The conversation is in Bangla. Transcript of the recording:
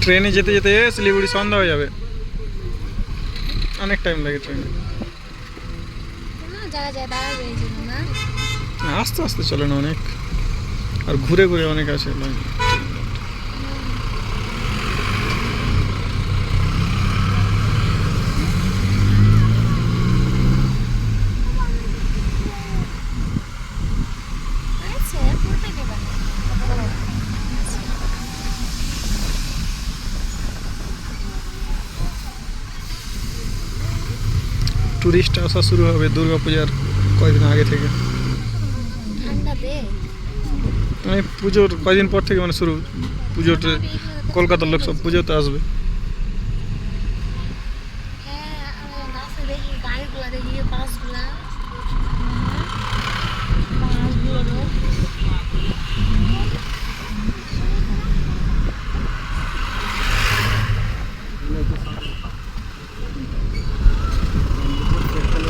ট্রেনে যেতে যেতে শিলিগুড়ি সন্ধ্যা হয়ে যাবে, অনেক টাইম লাগে ট্রেনে। আস্তে আস্তে চলে না অনেক, আর ঘুরে ঘুরে অনেক আছে। টুরিস্ট আসা শুরু হবে দুর্গাপূজার কয়েকদিন আগে থেকে, মানে পুজোর কয়েকদিন পর থেকে মানে শুরু। পুজোতে কলকাতার লোক সব পুজোতে আসবে।